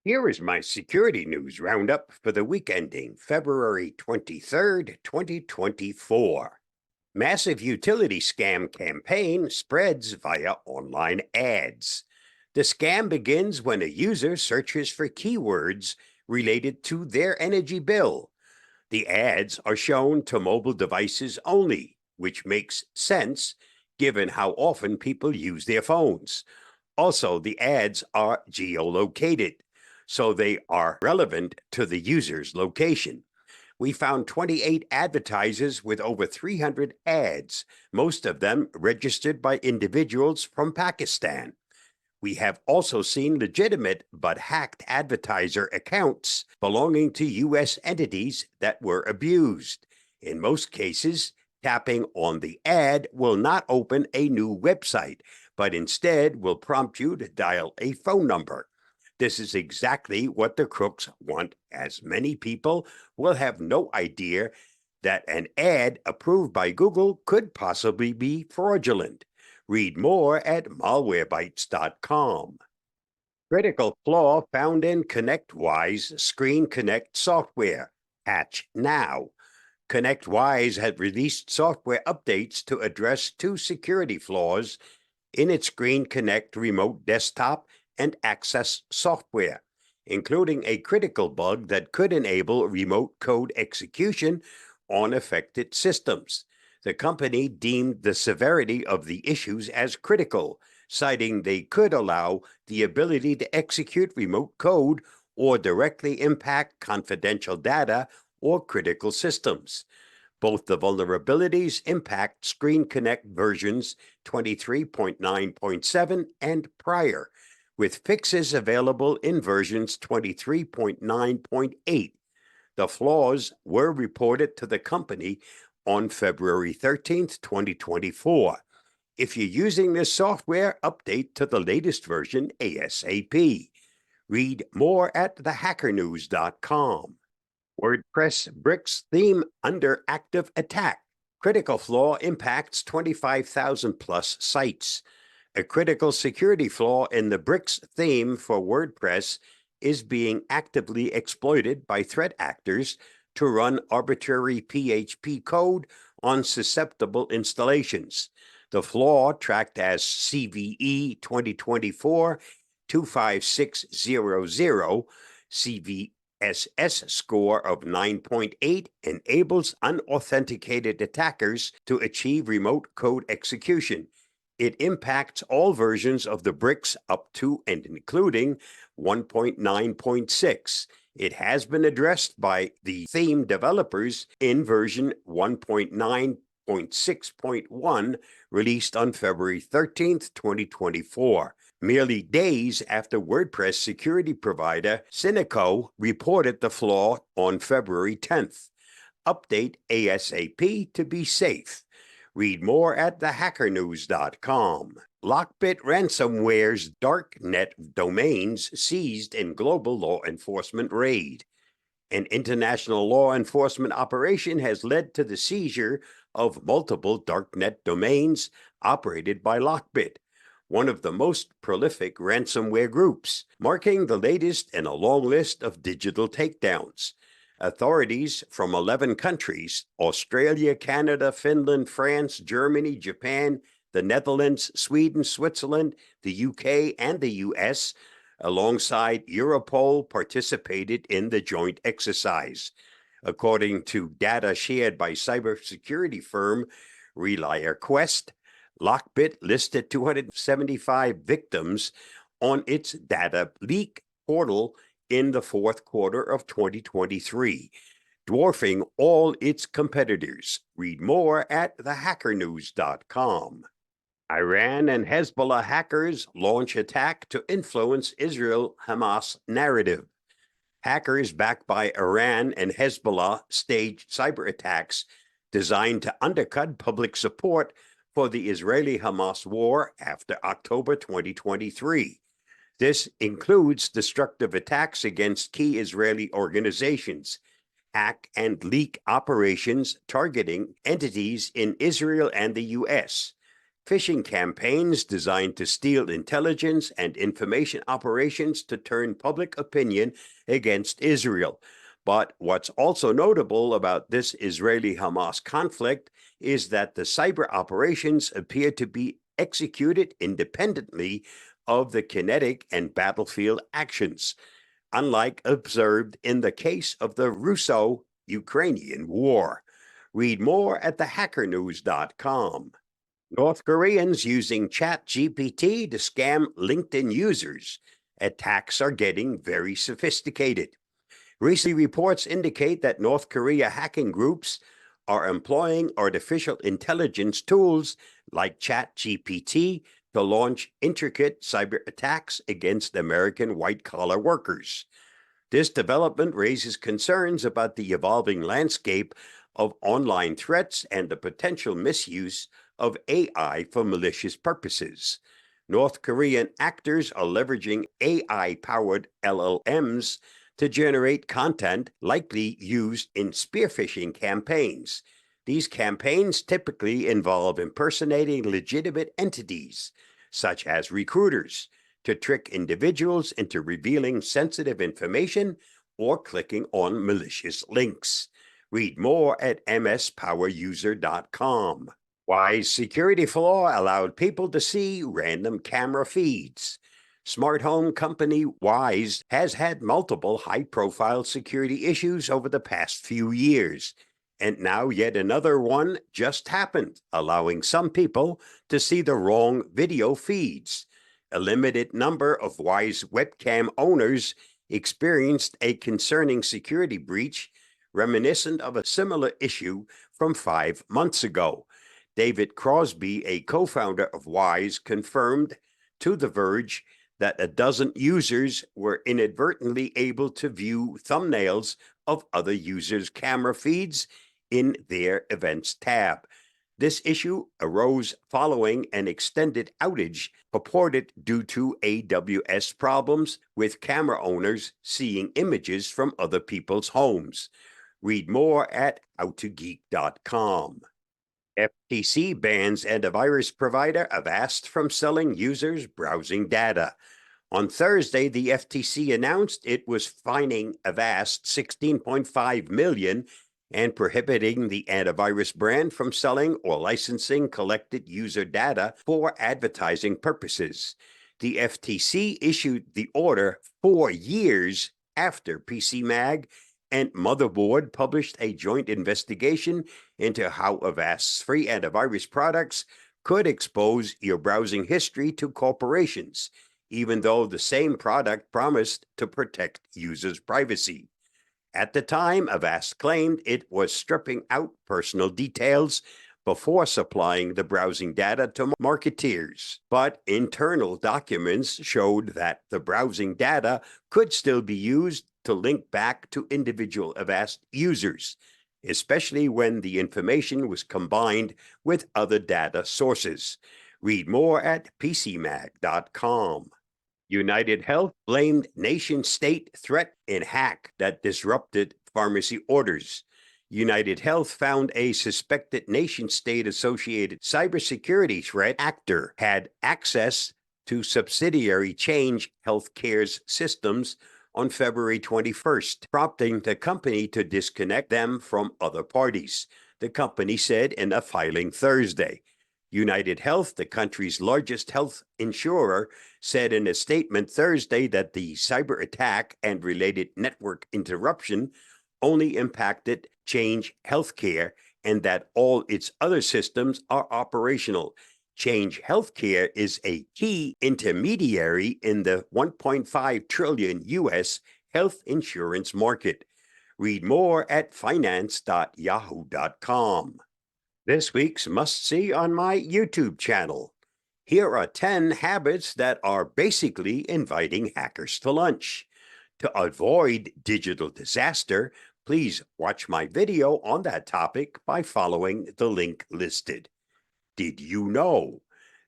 Here is my Security News Roundup for the week ending February 23rd, 2024. Massive utility scam campaign spreads via online ads. The scam begins when a user searches for keywords related to their energy bill. The ads are shown to mobile devices only, which makes sense given how often people use their phones. Also, the ads are geolocated, so they are relevant to the user's location. We found 28 advertisers with over 300 ads, most of them registered by individuals from Pakistan. We have also seen legitimate but hacked advertiser accounts belonging to U.S. entities that were abused. In most cases, tapping on the ad will not open a new website, but instead will prompt you to dial a phone number. This is exactly what the crooks want, as many people will have no idea that an ad approved by Google could possibly be fraudulent. Read more at malwarebytes.com. Critical flaw found in ConnectWise Screen Connect software. Patch now. ConnectWise had released software updates to address two security flaws in its Screen Connect remote desktop and access software, including a critical bug that could enable remote code execution on affected systems. The company deemed the severity of the issues as critical, citing they could allow the ability to execute remote code or directly impact confidential data or critical systems. Both the vulnerabilities impact Screen Connect versions 23.9.7 and prior, with fixes available in versions 23.9.8. The flaws were reported to the company on February 13th, 2024. If you're using this software, update to the latest version ASAP. Read more at thehackernews.com. WordPress bricks theme under active attack. Critical flaw impacts 25,000 plus sites. A critical security flaw in the bricks theme for WordPress is being actively exploited by threat actors to run arbitrary PHP code on susceptible installations. The flaw, tracked as CVE 2024-25600, CVSS score of 9.8, enables unauthenticated attackers to achieve remote code execution. It impacts all versions of the bricks up to and including 1.9.6. It has been addressed by the theme developers in version 1.9.6.1, released on February 13th, 2024. Merely days after WordPress security provider Cineco reported the flaw on February 10th. Update ASAP to be safe. Read more at thehackernews.com. Lockbit ransomware's darknet domains seized in global law enforcement raid. An international law enforcement operation has led to the seizure of multiple darknet domains operated by Lockbit, one of the most prolific ransomware groups, marking the latest in a long list of digital takedowns. Authorities from 11 countries, Australia, Canada, Finland, France, Germany, Japan, the Netherlands, Sweden, Switzerland, the UK, and the US, alongside Europol, participated in the joint exercise. According to data shared by cybersecurity firm ReliarQuest, Lockbit listed 275 victims on its data leak portal in the fourth quarter of 2023, dwarfing all its competitors. Read more at thehackernews.com. Iran and Hezbollah hackers launch attack to influence Israel-Hamas narrative. Hackers backed by Iran and Hezbollah staged cyber attacks designed to undercut public support for the Israeli-Hamas war after October 2023. This includes destructive attacks against key Israeli organizations, hack and leak operations targeting entities in Israel and the U.S., phishing campaigns designed to steal intelligence and information operations to turn public opinion against Israel. But what's also notable about this Israeli-Hamas conflict is that the cyber operations appear to be executed independently of the kinetic and battlefield actions, unlike observed in the case of the Russo-Ukrainian war. Read more at thehackernews.com. North Koreans using ChatGPT to scam LinkedIn users. Attacks are getting very sophisticated. Recent reports indicate that North Korea hacking groups are employing artificial intelligence tools like ChatGPT to launch intricate cyber attacks against American white-collar workers. This development raises concerns about the evolving landscape of online threats and the potential misuse of AI for malicious purposes. North Korean actors are leveraging AI-powered LLMs to generate content likely used in spear phishing campaigns. These campaigns typically involve impersonating legitimate entities, such as recruiters, to trick individuals into revealing sensitive information or clicking on malicious links. Read more at mspoweruser.com. Wise security flaw allowed people to see random camera feeds. Smart home company Wise has had multiple high-profile security issues over the past few years, and now yet another one just happened, allowing some people to see the wrong video feeds. A limited number of Wise webcam owners experienced a concerning security breach reminiscent of a similar issue from 5 months ago. David Crosby, a co-founder of Wise, confirmed to The Verge that a dozen users were inadvertently able to view thumbnails of other users' camera feeds in their Events tab. This issue arose following an extended outage purported due to AWS problems with camera owners seeing images from other people's homes. Read more at howtogeek.com. FTC bans antivirus provider Avast from selling users' browsing data. On Thursday, the FTC announced it was fining Avast $16.5 million and prohibiting the antivirus brand from selling or licensing collected user data for advertising purposes. The FTC issued the order 4 years after PCMag and Motherboard published a joint investigation into how Avast's free antivirus products could expose your browsing history to corporations, even though the same product promised to protect users' privacy. At the time, Avast claimed it was stripping out personal details before supplying the browsing data to marketeers. But internal documents showed that the browsing data could still be used to link back to individual Avast users, especially when the information was combined with other data sources. Read more at pcmag.com. United Health blamed nation-state threat in hack that disrupted pharmacy orders. United Health found a suspected nation-state associated cybersecurity threat actor had access to subsidiary Change Healthcare's systems on February 21st, prompting the company to disconnect them from other parties, the company said in a filing Thursday. United Health, the country's largest health insurer, said in a statement Thursday that the cyber attack and related network interruption only impacted Change Healthcare and that all its other systems are operational. Change Healthcare is a key intermediary in the $1.5 trillion U.S. health insurance market. Read more at finance.yahoo.com. This week's must-see on my YouTube channel. Here are 10 habits that are basically inviting hackers to lunch. To avoid digital disaster, please watch my video on that topic by following the link listed. Did you know?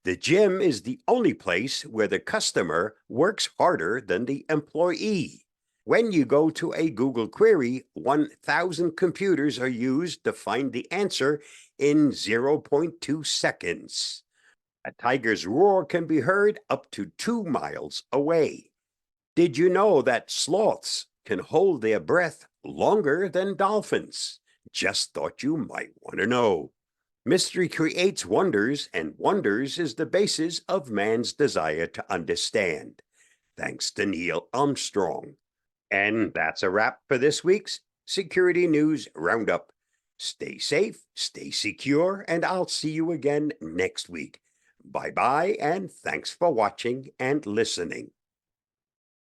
The gym is the only place where the customer works harder than the employee. When you go to a Google query, 1,000 computers are used to find the answer in 0.2 seconds. A tiger's roar can be heard up to 2 miles away. Did you know that sloths can hold their breath longer than dolphins? Just thought you might want to know. Mystery creates wonders, and wonders is the basis of man's desire to understand. Thanks to Neil Armstrong. And that's a wrap for this week's Security News Roundup. Stay safe, stay secure, and I'll see you again next week. Bye-bye, and thanks for watching and listening.